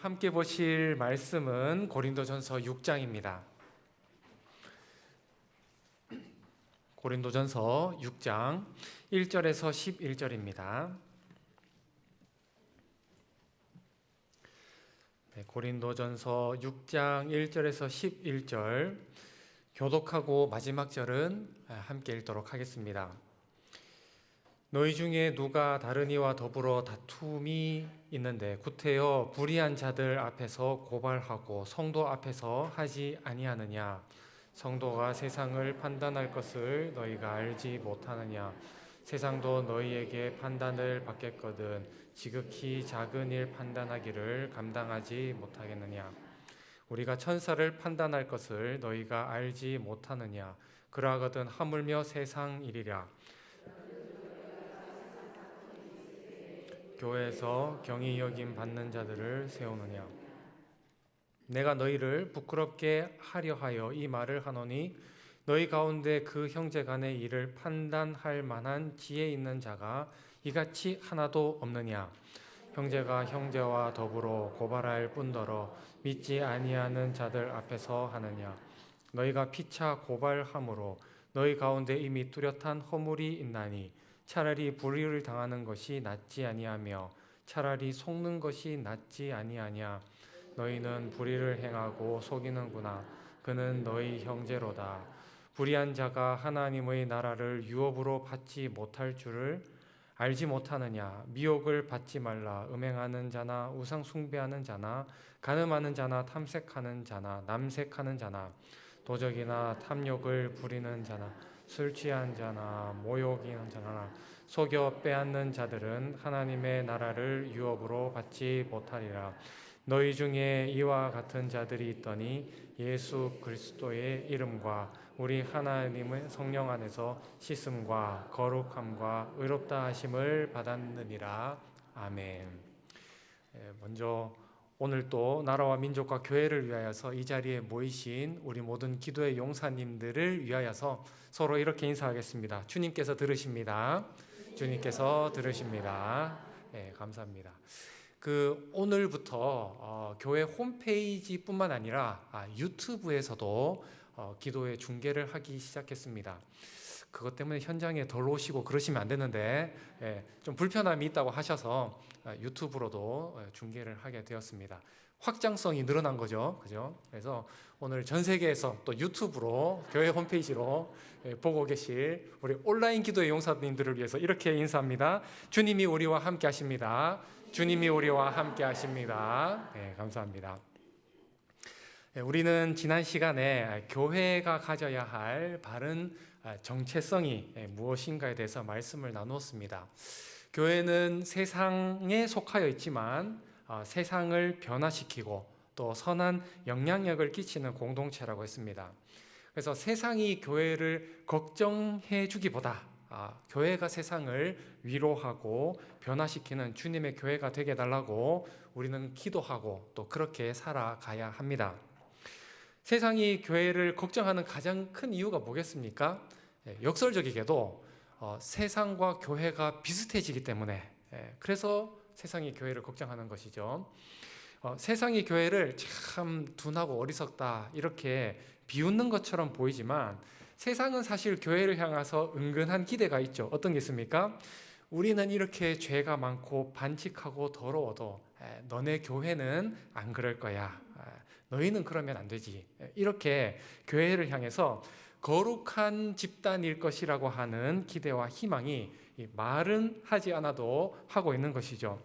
함께 보실 말씀은 고린도전서 6장입니다. 고린도전서 6장 1절에서 11절입니다. 고린도전서 6장 1절에서 11절 교독하고 마지막 절은 함께 읽도록 하겠습니다. 너희 중에 누가 다른 이와 더불어 다툼이 있는데 구태여 불의한 자들 앞에서 고발하고 성도 앞에서 하지 아니하느냐? 성도가 세상을 판단할 것을 너희가 알지 못하느냐? 세상도 너희에게 판단을 받겠거든 지극히 작은 일 판단하기를 감당하지 못하겠느냐? 우리가 천사를 판단할 것을 너희가 알지 못하느냐? 그러하거든 하물며 세상 일이랴. 교회에서 경히 여김 받는 자들을 세우느냐? 내가 너희를 부끄럽게 하려 하여 이 말을 하노니 너희 가운데 그 형제 간의 일을 판단할 만한 지혜 있는 자가 이같이 하나도 없느냐? 형제가 형제와 더불어 고발할 뿐더러 믿지 아니하는 자들 앞에서 하느냐? 너희가 피차 고발함으로 너희 가운데 이미 뚜렷한 허물이 있나니 차라리 불의를 당하는 것이 낫지 아니하며 차라리 속는 것이 낫지 아니하냐? 너희는 불의를 행하고 속이는구나. 그는 너희 형제로다. 불의한 자가 하나님의 나라를 유업으로 받지 못할 줄을 알지 못하느냐? 미혹을 받지 말라. 음행하는 자나 우상 숭배하는 자나 간음하는 자나 탐색하는 자나 남색하는 자나 도적이나 탐욕을 부리는 자나 술 취한 자나 모욕이는 자나 속여 빼앗는 자들은 하나님의 나라를 유업으로 받지 못하리라. 너희 중에 이와 같은 자들이 있더니 예수 그리스도의 이름과 우리 하나님의 성령 안에서 씻음과 거룩함과 의롭다 하심을 받았느니라. 아멘. 먼저 오늘 또 나라와 민족과 교회를 위하여서 이 자리에 모이신 우리 모든 기도의 용사님들을 위하여서 서로 이렇게 인사하겠습니다. 주님께서 들으십니다. 주님께서 들으십니다. 네, 감사합니다. 오늘부터 교회 홈페이지뿐만 아니라 유튜브에서도 기도의 중계를 하기 시작했습니다. 그것 때문에 현장에 덜 오시고 그러시면 안 되는데 좀 불편함이 있다고 하셔서 유튜브로도 중계를 하게 되었습니다. 확장성이 늘어난 거죠. 그죠? 그래서 오늘 전 세계에서 또 유튜브로 교회 홈페이지로 보고 계실 우리 온라인 기도의 용사님들을 위해서 이렇게 인사합니다. 주님이 우리와 함께 하십니다. 주님이 우리와 함께 하십니다. 네, 감사합니다. 우리는 지난 시간에 교회가 가져야 할 바른 정체성이 무엇인가에 대해서 말씀을 나누었습니다. 교회는 세상에 속하여 있지만 세상을 변화시키고 또 선한 영향력을 끼치는 공동체라고 했습니다. 그래서 세상이 교회를 걱정해 주기보다 교회가 세상을 위로하고 변화시키는 주님의 교회가 되게 해달라고 우리는 기도하고 또 그렇게 살아가야 합니다. 세상이 교회를 걱정하는 가장 큰 이유가 뭐겠습니까? 역설적이게도 세상과 교회가 비슷해지기 때문에 그래서 세상이 교회를 걱정하는 것이죠. 세상이 교회를 참 둔하고 어리석다 이렇게 비웃는 것처럼 보이지만 세상은 사실 교회를 향해서 은근한 기대가 있죠. 어떤 게 있습니까? 우리는 이렇게 죄가 많고 반칙하고 더러워도 너네 교회는 안 그럴 거야. 너희는 그러면 안 되지. 이렇게 교회를 향해서 거룩한 집단일 것이라고 하는 기대와 희망이 말은 하지 않아도 하고 있는 것이죠.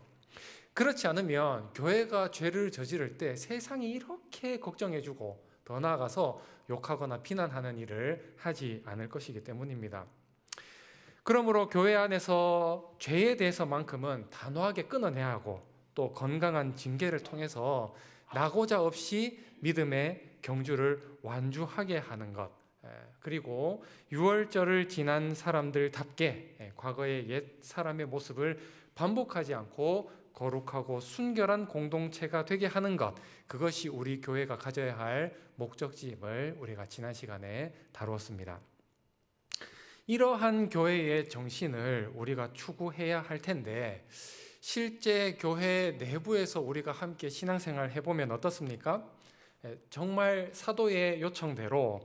그렇지 않으면 교회가 죄를 저지를 때 세상이 이렇게 걱정해주고 더 나아가서 욕하거나 비난하는 일을 하지 않을 것이기 때문입니다. 그러므로 교회 안에서 죄에 대해서만큼은 단호하게 끊어내야 하고 또 건강한 징계를 통해서 낙오자 없이 믿음의 경주를 완주하게 하는 것, 그리고 유월절을 지난 사람들답게 과거의 옛 사람의 모습을 반복하지 않고 거룩하고 순결한 공동체가 되게 하는 것, 그것이 우리 교회가 가져야 할 목적지임을 우리가 지난 시간에 다루었습니다. 이러한 교회의 정신을 우리가 추구해야 할 텐데 실제 교회 내부에서 우리가 함께 신앙생활 해보면 어떻습니까? 정말 사도의 요청대로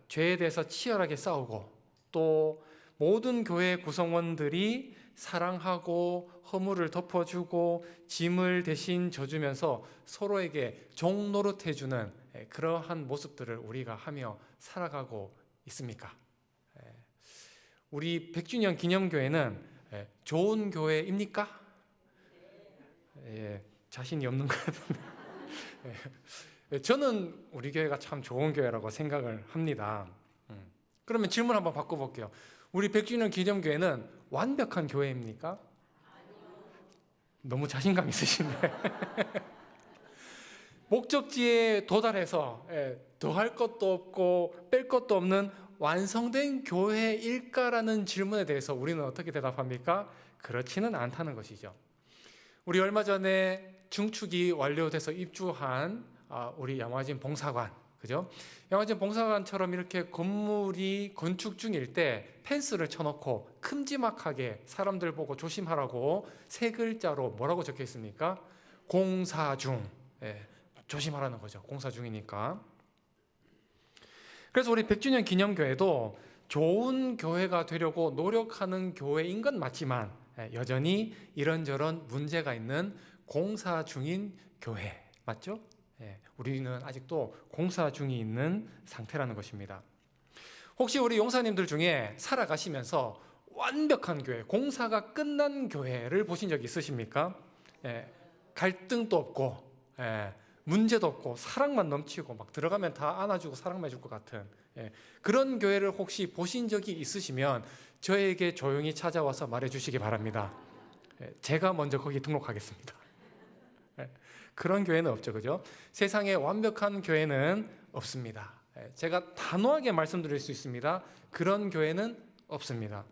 죄에 대해서 치열하게 싸우고 또 모든 교회 구성원들이 사랑하고 허물을 덮어주고 짐을 대신 져주면서 서로에게 종 노릇해주는 그러한 모습들을 우리가 하며 살아가고 있습니까? 우리 100주년 기념교회는 좋은 교회입니까? 자신이 없는 것 같은데 저는 우리 교회가 참 좋은 교회라고 생각을 합니다. 그러면 질문 한번 바꿔볼게요. 우리 100주년 기념교회는 완벽한 교회입니까? 너무 자신감 있으신데 목적지에 도달해서 더할 것도 없고 뺄 것도 없는 완성된 교회일까라는 질문에 대해서 우리는 어떻게 대답합니까? 그렇지는 않다는 것이죠. 우리 얼마 전에 중축이 완료돼서 입주한 우리 양화진 봉사관, 그죠? 양화진 봉사관처럼 이렇게 건물이 건축 중일 때 펜스를 쳐놓고 큼지막하게 사람들 보고 조심하라고 세 글자로 뭐라고 적혀 있습니까? 공사 중. 조심하라는 거죠. 공사 중이니까. 그래서 우리 100주년 기념교회도 좋은 교회가 되려고 노력하는 교회인 건 맞지만 여전히 이런저런 문제가 있는 공사 중인 교회 맞죠? 우리는 아직도 공사 중에 있는 상태라는 것입니다. 혹시 우리 용사님들 중에 살아가시면서 완벽한 교회, 공사가 끝난 교회를 보신 적 있으십니까? 갈등도 없고 문제도 없고 사랑만 넘치고 막 들어가면 다 안아주고 사랑만 해줄 것 같은 그런 교회를 혹시 보신 적이 있으시면 저에게 조용히 찾아와서 말해주시기 바랍니다. 제가 먼저 거기 등록하겠습니다. 그런 교회는 없죠, 그죠? 세상에 완벽한 교회는 없습니다. 제가 단호하게 말씀드릴 수 있습니다. 그런 교회는 없습니다.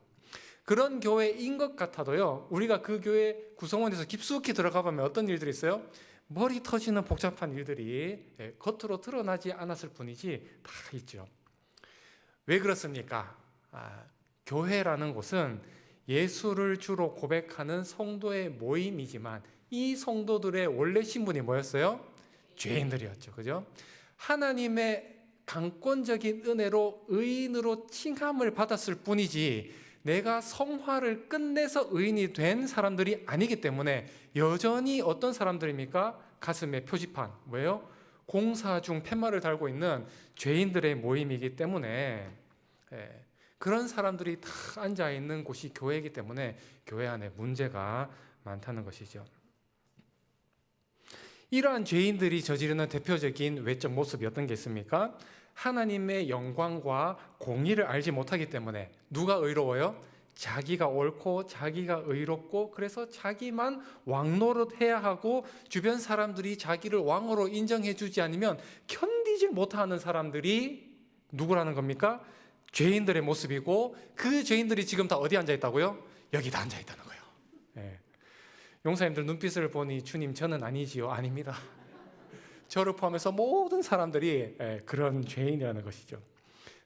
그런 교회인 것 같아도요, 우리가 그 교회 구성원에서 깊숙이 들어가 보면 어떤 일들이 있어요? 머리 터지는 복잡한 일들이 겉으로 드러나지 않았을 뿐이지 다 있죠. 왜 그렇습니까? 교회라는 곳은 예수를 주로 고백하는 성도의 모임이지만 이 성도들의 원래 신분이 뭐였어요? 죄인들이었죠. 그죠? 하나님의 강권적인 은혜로 의인으로 칭함을 받았을 뿐이지 내가 성화를 끝내서 의인이 된 사람들이 아니기 때문에 여전히 어떤 사람들입니까? 가슴에 표지판, 뭐예요? 공사 중 팻말을 달고 있는 죄인들의 모임이기 때문에 그런 사람들이 다 앉아있는 곳이 교회이기 때문에 교회 안에 문제가 많다는 것이죠. 이러한 죄인들이 저지르는 대표적인 외적 모습이 어떤 게 있습니까? 하나님의 영광과 공의를 알지 못하기 때문에 누가 의로워요? 자기가 옳고 자기가 의롭고 그래서 자기만 왕노릇해야 하고 주변 사람들이 자기를 왕으로 인정해 주지 않으면 견디질 못하는 사람들이 누구라는 겁니까? 죄인들의 모습이고 그 죄인들이 지금 다 어디 앉아 있다고요? 여기 다 앉아 있다는 거예요. 용사님들 눈빛을 보니 주님 저는 아니지요. 아닙니다. 저를 포함해서 모든 사람들이 그런 죄인이라는 것이죠.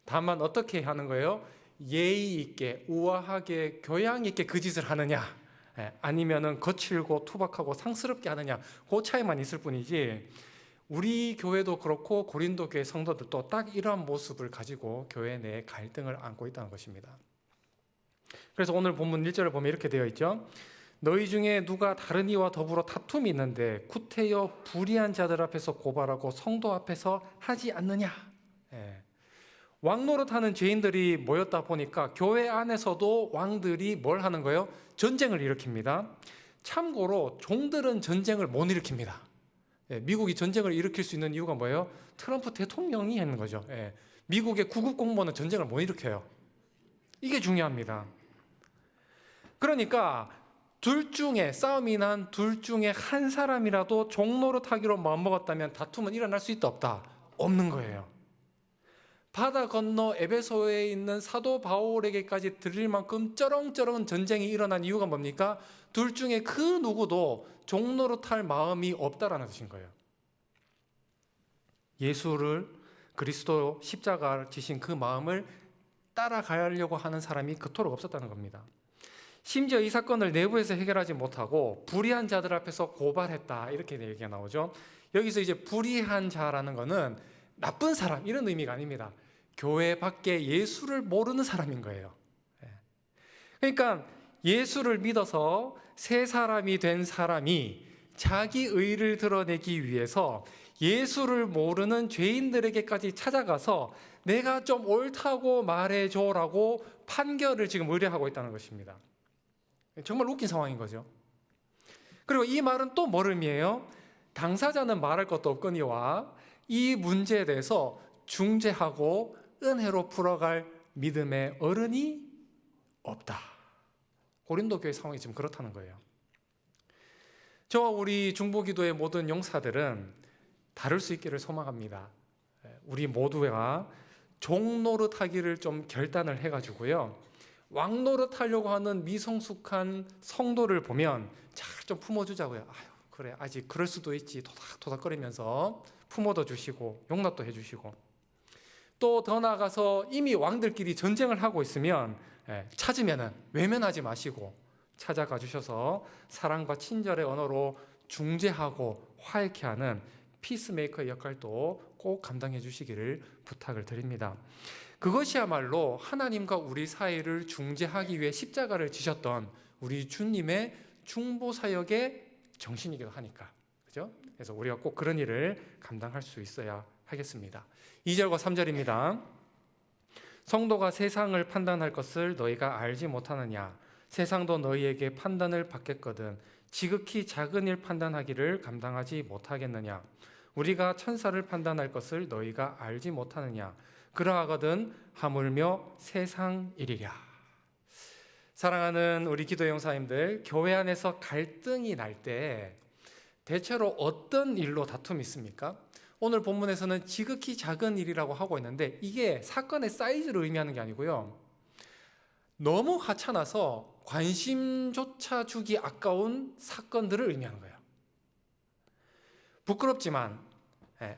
다만 어떻게 하는 거예요? 예의 있게 우아하게 교양 있게 그 짓을 하느냐 아니면은 거칠고 투박하고 상스럽게 하느냐 그 차이만 있을 뿐이지 우리 교회도 그렇고 고린도 교회 성도들도 딱 이러한 모습을 가지고 교회 내에 갈등을 안고 있다는 것입니다. 그래서 오늘 본문 1절을 보면 이렇게 되어 있죠. 너희 중에 누가 다른 이와 더불어 다툼이 있는데 구태여 불의한 자들 앞에서 고발하고 성도 앞에서 하지 않느냐. 왕노릇하는 죄인들이 모였다 보니까 교회 안에서도 왕들이 뭘 하는 거예요? 전쟁을 일으킵니다. 참고로 종들은 전쟁을 못 일으킵니다. 미국이 전쟁을 일으킬 수 있는 이유가 뭐예요? 트럼프 대통령이 하는 거죠. 미국의 구급 공무원은 전쟁을 못 일으켜요. 이게 중요합니다. 그러니까 둘 중에 싸움이 난 둘 중에 한 사람이라도 종노릇하기로 마음먹었다면 다툼은 일어날 수 있다 없다? 없는 거예요. 바다 건너 에베소에 있는 사도 바울에게까지 들릴 만큼 쩌렁쩌렁 전쟁이 일어난 이유가 뭡니까? 둘 중에 그 누구도 종노릇할 마음이 없다라는 뜻인 거예요. 예수를 그리스도 십자가를 지신 그 마음을 따라가려고 하는 사람이 그토록 없었다는 겁니다. 심지어 이 사건을 내부에서 해결하지 못하고 불의한 자들 앞에서 고발했다, 이렇게 얘기가 나오죠. 여기서 이제 불의한 자라는 것은 나쁜 사람, 이런 의미가 아닙니다. 교회 밖에 예수를 모르는 사람인 거예요. 그러니까 예수를 믿어서 새 사람이 된 사람이 자기 의를 드러내기 위해서 예수를 모르는 죄인들에게까지 찾아가서 내가 좀 옳다고 말해줘라고 판결을 지금 의뢰하고 있다는 것입니다. 정말 웃긴 상황인 거죠. 그리고 이 말은 또 뭘 의미해요? 당사자는 말할 것도 없거니와 이 문제에 대해서 중재하고 은혜로 풀어갈 믿음의 어른이 없다. 고린도 교회 상황이 지금 그렇다는 거예요. 저와 우리 중보기도의 모든 용사들은 다를 수 있기를 소망합니다. 우리 모두가 종노릇 하기를 좀 결단을 해가지고요, 왕노릇 하려고 하는 미성숙한 성도를 보면 잘 좀 품어주자고요. 아유, 그래, 아직 그럴 수도 있지, 토닥토닥거리면서 품어도 주시고 용납도 해주시고, 또 더 나아가서 이미 왕들끼리 전쟁을 하고 있으면 찾으면은 외면하지 마시고 찾아가 주셔서 사랑과 친절의 언어로 중재하고 화해케 하는 피스메이커의 역할도 꼭 감당해 주시기를 부탁을 드립니다. 그것이야말로 하나님과 우리 사이를 중재하기 위해 십자가를 지셨던 우리 주님의 중보사역의 정신이기도 하니까, 그죠? 그래서 우리가 꼭 그런 일을 감당할 수 있어야 하겠습니다. 2절과 3절입니다. 성도가 세상을 판단할 것을 너희가 알지 못하느냐? 세상도 너희에게 판단을 받겠거든 지극히 작은 일 판단하기를 감당하지 못하겠느냐? 우리가 천사를 판단할 것을 너희가 알지 못하느냐? 그러하거든 하물며 세상 일이랴. 사랑하는 우리 기도 용사님들, 교회 안에서 갈등이 날 때 대체로 어떤 일로 다툼이 있습니까? 오늘 본문에서는 지극히 작은 일이라고 하고 있는데 이게 사건의 사이즈를 의미하는 게 아니고요, 너무 하찮아서 관심조차 주기 아까운 사건들을 의미하는 거예요. 부끄럽지만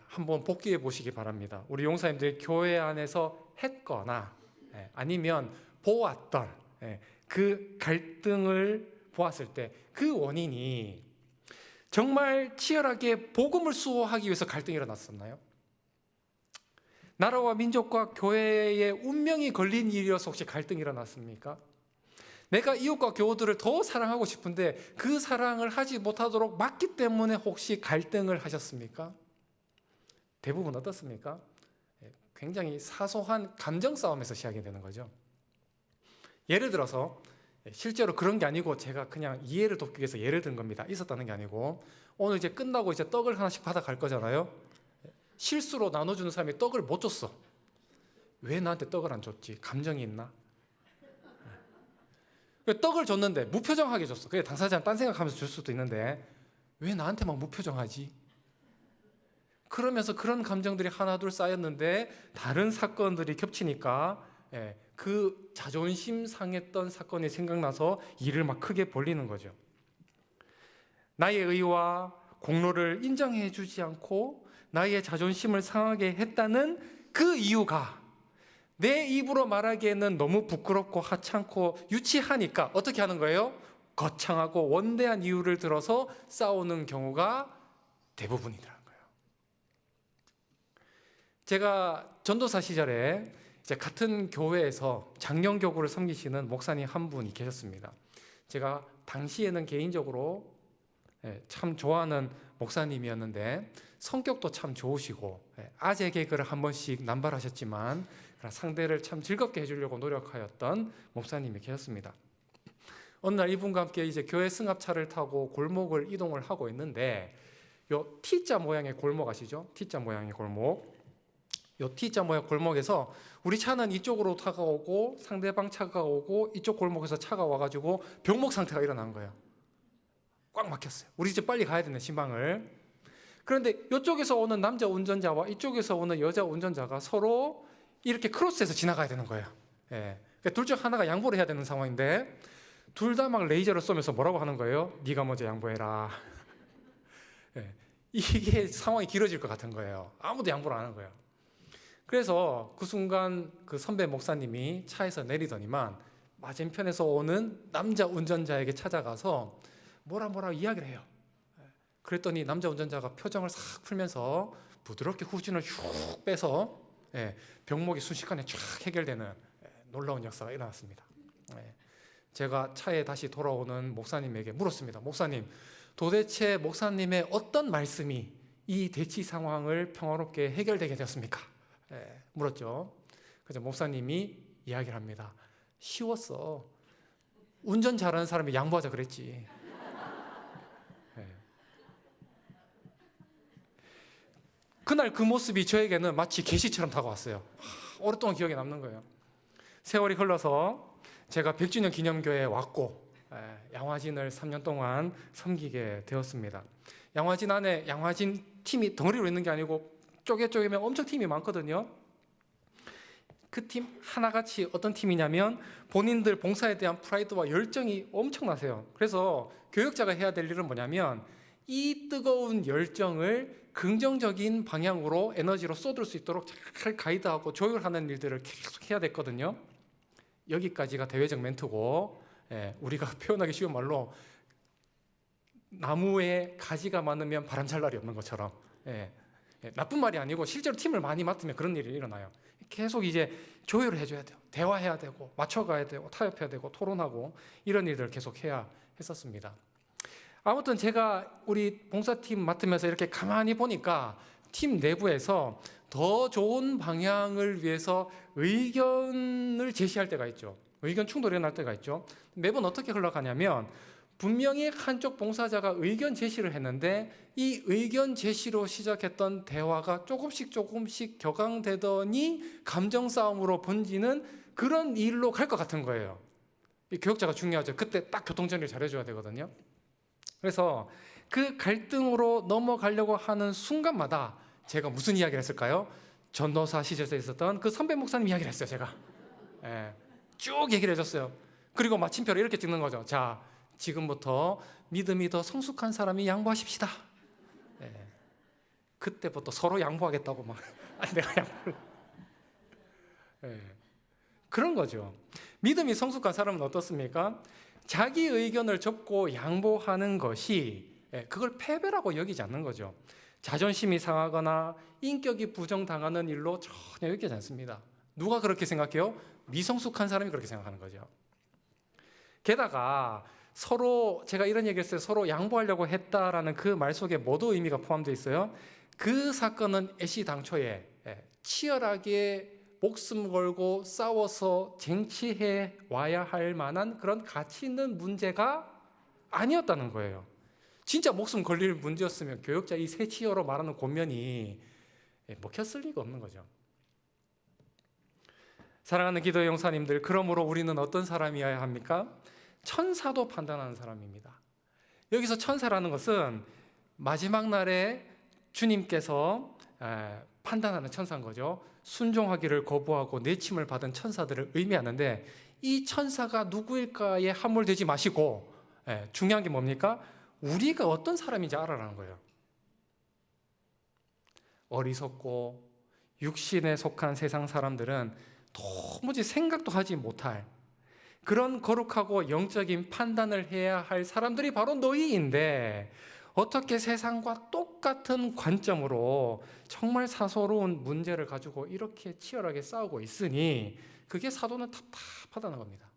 한번 복기해 보시기 바랍니다. 우리 용사님들이 교회 안에서 했거나 아니면 보았던 그 갈등을 보았을 때 그 원인이 정말 치열하게 복음을 수호하기 위해서 갈등이 일어났었나요? 나라와 민족과 교회의 운명이 걸린 일이어서 혹시 갈등이 일어났습니까? 내가 이웃과 교우들을 더 사랑하고 싶은데 그 사랑을 하지 못하도록 막기 때문에 혹시 갈등을 하셨습니까? 대부분 어떻습니까? 굉장히 사소한 감정 싸움에서 시작이 되는 거죠. 예를 들어서 실제로 그런 게 아니고 제가 그냥 이해를 돕기 위해서 예를 든 겁니다. 있었다는 게 아니고, 오늘 이제 끝나고 이제 떡을 하나씩 받아갈 거잖아요. 실수로 나눠주는 사람이 떡을 못 줬어. 왜 나한테 떡을 안 줬지? 감정이 있나? 떡을 줬는데 무표정하게 줬어. 그래, 당사자는 딴 생각하면서 줄 수도 있는데 왜 나한테만 무표정하지? 그러면서 그런 감정들이 하나둘 쌓였는데 다른 사건들이 겹치니까 그 자존심 상했던 사건이 생각나서 일을 막 크게 벌리는 거죠. 나의 의와 공로를 인정해 주지 않고 나의 자존심을 상하게 했다는 그 이유가 내 입으로 말하기에는 너무 부끄럽고 하찮고 유치하니까 어떻게 하는 거예요? 거창하고 원대한 이유를 들어서 싸우는 경우가 대부분이더라고요. 제가 전도사 시절에 이제 같은 교회에서 장년교구를 섬기시는 목사님 한 분이 계셨습니다. 제가 당시에는 개인적으로 참 좋아하는 목사님이었는데 성격도 참 좋으시고 아재 개그를 한 번씩 남발하셨지만 상대를 참 즐겁게 해주려고 노력하였던 목사님이 계셨습니다. 어느 날 이분과 함께 이제 교회 승합차를 타고 골목을 이동을 하고 있는데 요 T자 모양의 골목 아시죠? T자 모양의 골목. 요 T자 모양 골목에서 우리 차는 이쪽으로 차가 오고 상대방 차가 오고 이쪽 골목에서 차가 와가지고 병목 상태가 일어난 거예요. 꽉 막혔어요. 우리 이제 빨리 가야 되는 신방을. 그런데 이쪽에서 오는 남자 운전자와 이쪽에서 오는 여자 운전자가 서로 이렇게 크로스해서 지나가야 되는 거예요. 둘 중 하나가 양보를 해야 되는 상황인데 둘 다 막 레이저를 쏘면서 뭐라고 하는 거예요? 네가 먼저 양보해라. 이게 상황이 길어질 것 같은 거예요. 아무도 양보를 안 하는 거예요. 그래서 그 순간 그 선배 목사님이 차에서 내리더니만 맞은편에서 오는 남자 운전자에게 찾아가서 뭐라 이야기를 해요. 그랬더니 남자 운전자가 표정을 싹 풀면서 부드럽게 후진을 슉 빼서 병목이 순식간에 쫙 해결되는 놀라운 역사가 일어났습니다. 제가 차에 다시 돌아오는 목사님에게 물었습니다. 목사님, 도대체 목사님의 어떤 말씀이 이 대치 상황을 평화롭게 해결되게 되었습니까? 물었죠. 그래서 목사님이 이야기를 합니다. 쉬웠어. 운전 잘하는 사람이 양보하자 그랬지. 그날 그 모습이 저에게는 마치 계시처럼 다가왔어요. 오랫동안 기억에 남는 거예요. 세월이 흘러서 제가 100주년 기념교회에 왔고 양화진을 3년 동안 섬기게 되었습니다. 양화진 안에 양화진 팀이 덩어리로 있는 게 아니고 쪼개면 엄청 팀이 많거든요. 그 팀 하나같이 어떤 팀이냐면 본인들 봉사에 대한 프라이드와 열정이 엄청나세요. 그래서 교역자가 해야 될 일은 뭐냐면 이 뜨거운 열정을 긍정적인 방향으로 에너지로 쏟을 수 있도록 잘 가이드하고 조율하는 일들을 계속 해야 됐거든요. 여기까지가 대외적 멘트고 우리가 표현하기 쉬운 말로 나무에 가지가 많으면 바람 잘 날이 없는 것처럼 나쁜 말이 아니고 실제로 팀을 많이 맡으면 그런 일이 일어나요. 계속 이제 조율을 해줘야 돼요. 대화해야 되고 맞춰가야 되고 타협해야 되고 토론하고 이런 일들을 계속 해야 했었습니다. 아무튼 제가 우리 봉사팀 맡으면서 이렇게 가만히 보니까 팀 내부에서 더 좋은 방향을 위해서 의견을 제시할 때가 있죠. 의견 충돌이 일어날 때가 있죠. 매번 어떻게 흘러가냐면 분명히 한쪽 봉사자가 의견 제시를 했는데 이 의견 제시로 시작했던 대화가 조금씩 격앙되더니 감정 싸움으로 번지는 그런 일로 갈 것 같은 거예요. 이 교역자가 중요하죠. 그때 딱 교통정리를 잘해줘야 되거든요. 그래서 그 갈등으로 넘어가려고 하는 순간마다 제가 무슨 이야기를 했을까요? 전도사 시절에 있었던 그 선배 목사님 이야기를 했어요. 제가 쭉 얘기를 해줬어요. 그리고 마침표를 이렇게 찍는 거죠. 자, 지금부터 믿음이 더 성숙한 사람이 양보하십시다. 그때부터 서로 양보하겠다고 막 내가 양보를 그런 거죠. 믿음이 성숙한 사람은 어떻습니까? 자기 의견을 접고 양보하는 것이 그걸 패배라고 여기지 않는 거죠. 자존심이 상하거나 인격이 부정당하는 일로 전혀 여기지 않습니다. 누가 그렇게 생각해요? 미성숙한 사람이 그렇게 생각하는 거죠. 게다가 서로 제가 이런 얘기를 했어요. 서로 양보하려고 했다라는 그 말 속에 모두 의미가 포함되어 있어요. 그 사건은 애시당초에 치열하게 목숨 걸고 싸워서 쟁취해 와야 할 만한 그런 가치 있는 문제가 아니었다는 거예요. 진짜 목숨 걸릴 문제였으면 교역자 이 세 치어로 말하는 권면이 먹혔을 리가 없는 거죠. 사랑하는 기도의 용사님들, 그러므로 우리는 어떤 사람이어야 합니까? 천사도 판단하는 사람입니다. 여기서 천사라는 것은 마지막 날에 주님께서 판단하는 천사인 거죠. 순종하기를 거부하고 내침을 받은 천사들을 의미하는데 이 천사가 누구일까에 함몰되지 마시고 중요한 게 뭡니까? 우리가 어떤 사람인지 알아라는 거예요. 어리석고 육신에 속한 세상 사람들은 도무지 생각도 하지 못할 그런 거룩하고 영적인 판단을 해야 할 사람들이 바로 너희인데 어떻게 세상과 똑같은 관점으로 정말 사소로운 문제를 가지고 이렇게 치열하게 싸우고 있으니 그게 사도는 답답하다는 겁니다.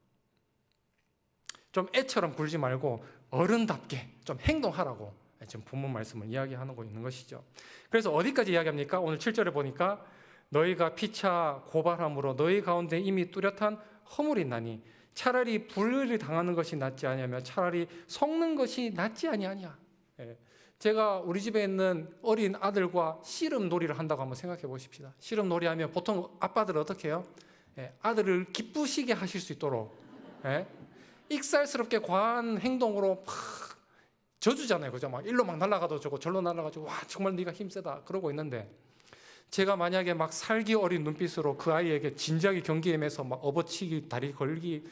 좀 애처럼 굴지 말고 어른답게 좀 행동하라고 지금 본문 말씀을 이야기하고 있는 것이죠. 그래서 어디까지 이야기합니까? 오늘 7절에 보니까 너희가 피차 고발함으로 너희 가운데 이미 뚜렷한 허물이 있나니 차라리 불의를 당하는 것이 낫지 아니하며 차라리 속는 것이 낫지 아니하냐. 제가 우리 집에 있는 어린 아들과 씨름놀이를 한다고 한번 생각해 보십시다. 씨름놀이 하면 보통 아빠들은 어떻게 해요? 아들을 기쁘시게 하실 수 있도록 익살스럽게 과한 행동으로 막 져주잖아요. 그죠? 막 일로 막 날아가도 저거 절로 날아가지고 와 정말 네가 힘세다 그러고 있는데 제가 만약에 막 살기 어린 눈빛으로 그 아이에게 진지하게 경기하면서 막 업어치기 다리 걸기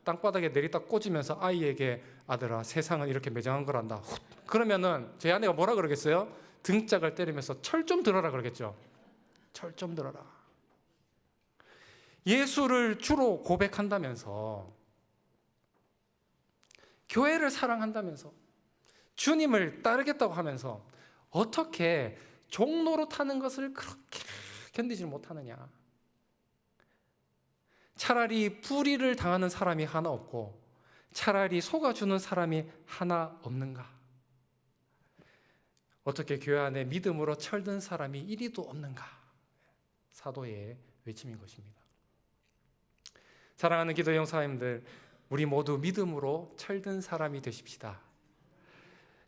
땅바닥에 내리다 꽂으면서 아이에게 아들아 세상은 이렇게 매정한 거란다. 그러면은 제 아내가 뭐라 그러겠어요? 등짝을 때리면서 철 좀 들어라 그러겠죠. 철 좀 들어라. 예수를 주로 고백한다면서 교회를 사랑한다면서 주님을 따르겠다고 하면서 어떻게 종노릇하는 것을 그렇게 견디지 못하느냐. 차라리 불의를 당하는 사람이 하나 없고 차라리 속아주는 사람이 하나 없는가. 어떻게 교회 안에 믿음으로 철든 사람이 이리도 없는가. 사도의 외침인 것입니다. 사랑하는 기도의 형사님들, 우리 모두 믿음으로 철든 사람이 되십시다.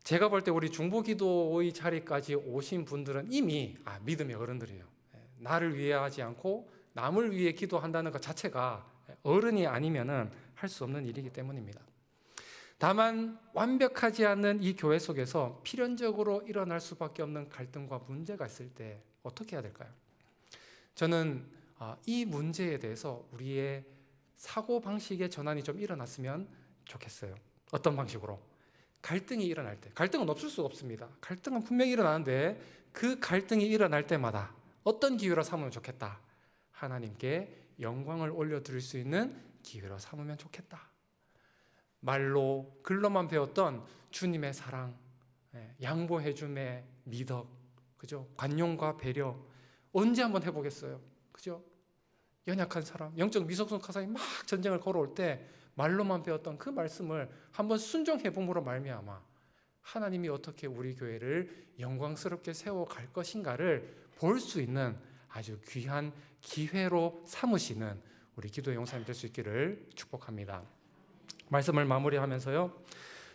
제가 볼 때 우리 중보기도의 자리까지 오신 분들은 이미 믿음의 어른들이에요. 나를 위해 하지 않고 남을 위해 기도한다는 것 자체가 어른이 아니면은 할 수 없는 일이기 때문입니다. 다만 완벽하지 않는 이 교회 속에서 필연적으로 일어날 수밖에 없는 갈등과 문제가 있을 때 어떻게 해야 될까요? 저는 이 문제에 대해서 우리의 사고방식의 전환이 좀 일어났으면 좋겠어요. 어떤 방식으로? 갈등이 일어날 때, 갈등은 없을 수가 없습니다. 갈등은 분명히 일어나는데 그 갈등이 일어날 때마다 어떤 기회로 삼으면 좋겠다. 하나님께 영광을 올려드릴 수 있는 기회로 삼으면 좋겠다. 말로 글로만 배웠던 주님의 사랑, 양보해줌의 미덕, 그죠? 관용과 배려 언제 한번 해보겠어요, 그죠? 연약한 사람, 영적 미성숙한 사람이 막 전쟁을 걸어올 때 말로만 배웠던 그 말씀을 한번 순종해봄으로 말미암아 하나님이 어떻게 우리 교회를 영광스럽게 세워갈 것인가를 볼 수 있는 아주 귀한 기회로 삼으시는 우리 기도의 용사님 될 수 있기를 축복합니다. 말씀을 마무리하면서요,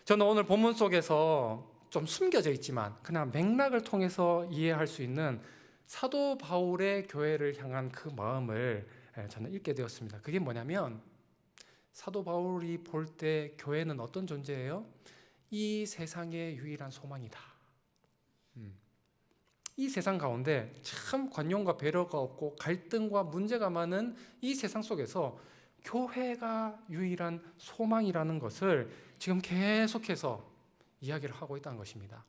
저는 오늘 본문 속에서 좀 숨겨져 있지만 그냥 맥락을 통해서 이해할 수 있는 사도 바울의 교회를 향한 그 마음을 저는 읽게 되었습니다. 그게 뭐냐면 사도 바울이 볼 때 교회는 어떤 존재예요? 이 세상의 유일한 소망이다. 이 세상 가운데 참 관용과 배려가 없고 갈등과 문제가 많은 이 세상 속에서 교회가 유일한 소망이라는 것을 지금 계속해서 이야기를 하고 있다는 것입니다.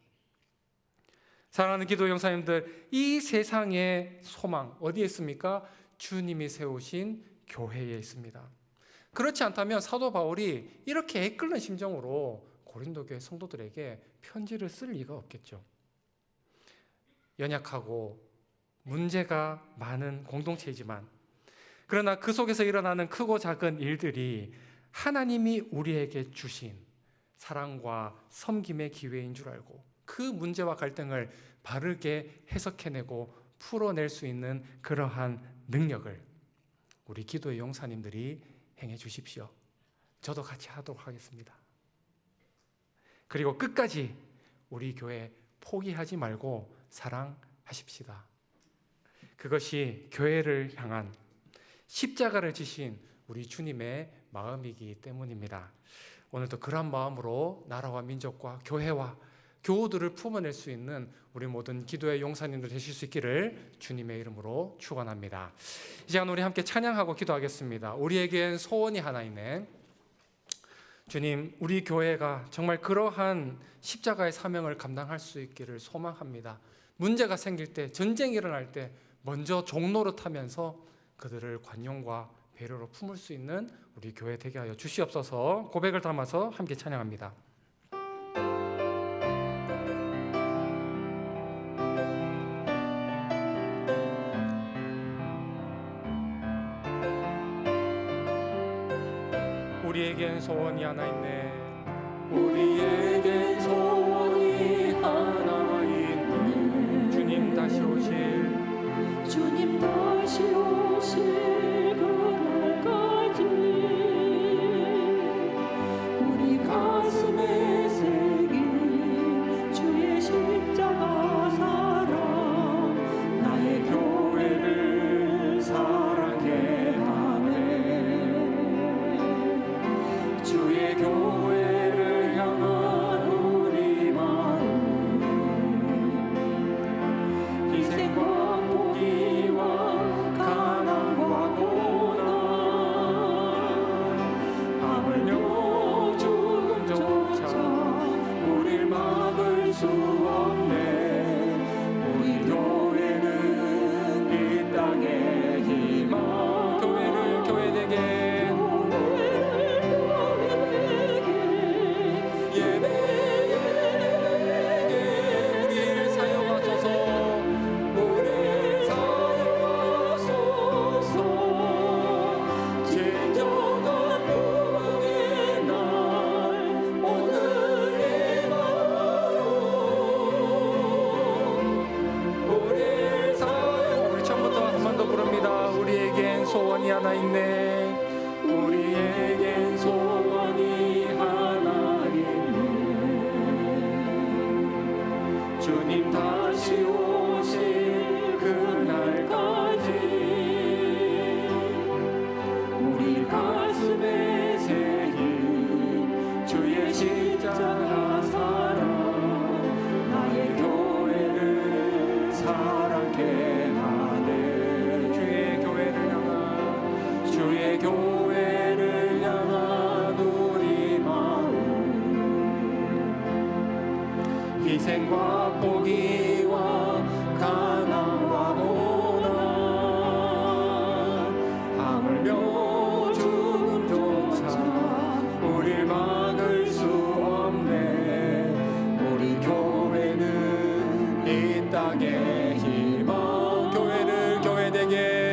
사랑하는 기도 용사님들, 이 세상의 소망 어디에 있습니까? 주님이 세우신 교회에 있습니다. 그렇지 않다면 사도 바울이 이렇게 애끓는 심정으로 고린도 교회 성도들에게 편지를 쓸 리가 없겠죠. 연약하고 문제가 많은 공동체이지만 그러나 그 속에서 일어나는 크고 작은 일들이 하나님이 우리에게 주신 사랑과 섬김의 기회인 줄 알고 그 문제와 갈등을 바르게 해석해내고 풀어낼 수 있는 그러한 능력을 우리 기도의 용사님들이 행해 주십시오. 저도 같이 하도록 하겠습니다. 그리고 끝까지 우리 교회 포기하지 말고 사랑하십시다. 그것이 교회를 향한 십자가를 지신 우리 주님의 마음이기 때문입니다. 오늘도 그런 마음으로 나라와 민족과 교회와 교우들을 품어낼 수 있는 우리 모든 기도의 용사님들 되실 수 있기를 주님의 이름으로 축원합니다. 이 시간 우리 함께 찬양하고 기도하겠습니다. 우리에겐 소원이 하나 있네. 주님, 우리 교회가 정말 그러한 십자가의 사명을 감당할 수 있기를 소망합니다. 문제가 생길 때, 전쟁이 일어날 때 먼저 종노릇하면서 그들을 관용과 배려로 품을 수 있는 우리 교회 되게 하여 주시옵소서. 고백을 담아서 함께 찬양합니다. 우리에겐 소원이 하나 있네. 우리에겐 소원이 하나 있네. 주님 다시 오실, 주님 다시 오실 그날까지 우리 가슴에 새긴 주의 십자가 사랑, 나의 교회를 사랑해 하네. 주의 교회를 향한 소망이 하나 있네. 우리에겐 소망이 하나 있네. 주님 다시 오실 그날까지 우리 가슴에 새긴 주의 십자가 사랑, 나의 교회를 사랑케 하네. 주의 교회를 향한 우리 마음, 희생과 포기와 가난과 고난, 하물며 죽음조차 우릴 막을 수 없네. 우리 교회는 이 땅의 희망. 교회를 교회되게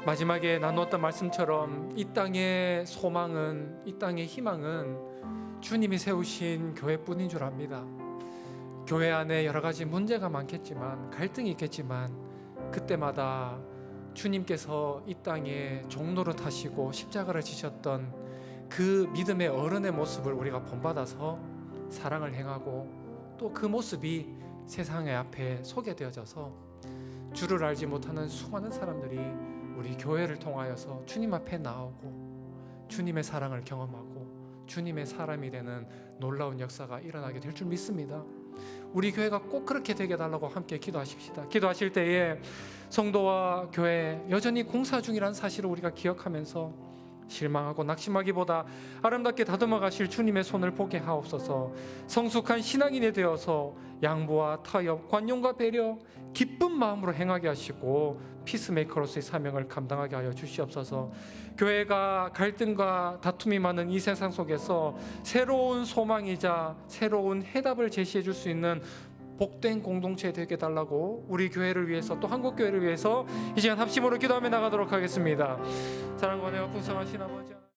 마지막에 나누었던 말씀처럼 이 땅의 소망은, 이 땅의 희망은 주님이 세우신 교회뿐인 줄 압니다. 교회 안에 여러 가지 문제가 많겠지만, 갈등이 있겠지만, 그때마다 주님께서 이 땅에 종로를 타시고 십자가를 지셨던 그 믿음의 어른의 모습을 우리가 본받아서 사랑을 행하고, 또 그 모습이 세상의 앞에 소개되어져서 주를 알지 못하는 수많은 사람들이 우리 교회를 통하여서 주님 앞에 나오고 주님의 사랑을 경험하고 주님의 사람이 되는 놀라운 역사가 일어나게 될 줄 믿습니다. 우리 교회가 꼭 그렇게 되게 해달라고 함께 기도하십시다. 기도하실 때에 성도와 교회 여전히 공사 중이라는 사실을 우리가 기억하면서 실망하고 낙심하기보다 아름답게 다듬어 가실 주님의 손을 보게 하옵소서. 성숙한 신앙인이 되어서 양보와 타협, 관용과 배려, 기쁜 마음으로 행하게 하시고 피스메이커로서의 사명을 감당하게 하여 주시옵소서. 교회가 갈등과 다툼이 많은 이 세상 속에서 새로운 소망이자 새로운 해답을 제시해 줄 수 있는 복된 공동체 되게 달라고 우리 교회를 위해서, 또 한국교회를 위해서 이 시간 합심으로 기도하며 나가도록 하겠습니다. 사랑과 은혜와 풍성하신 아버지,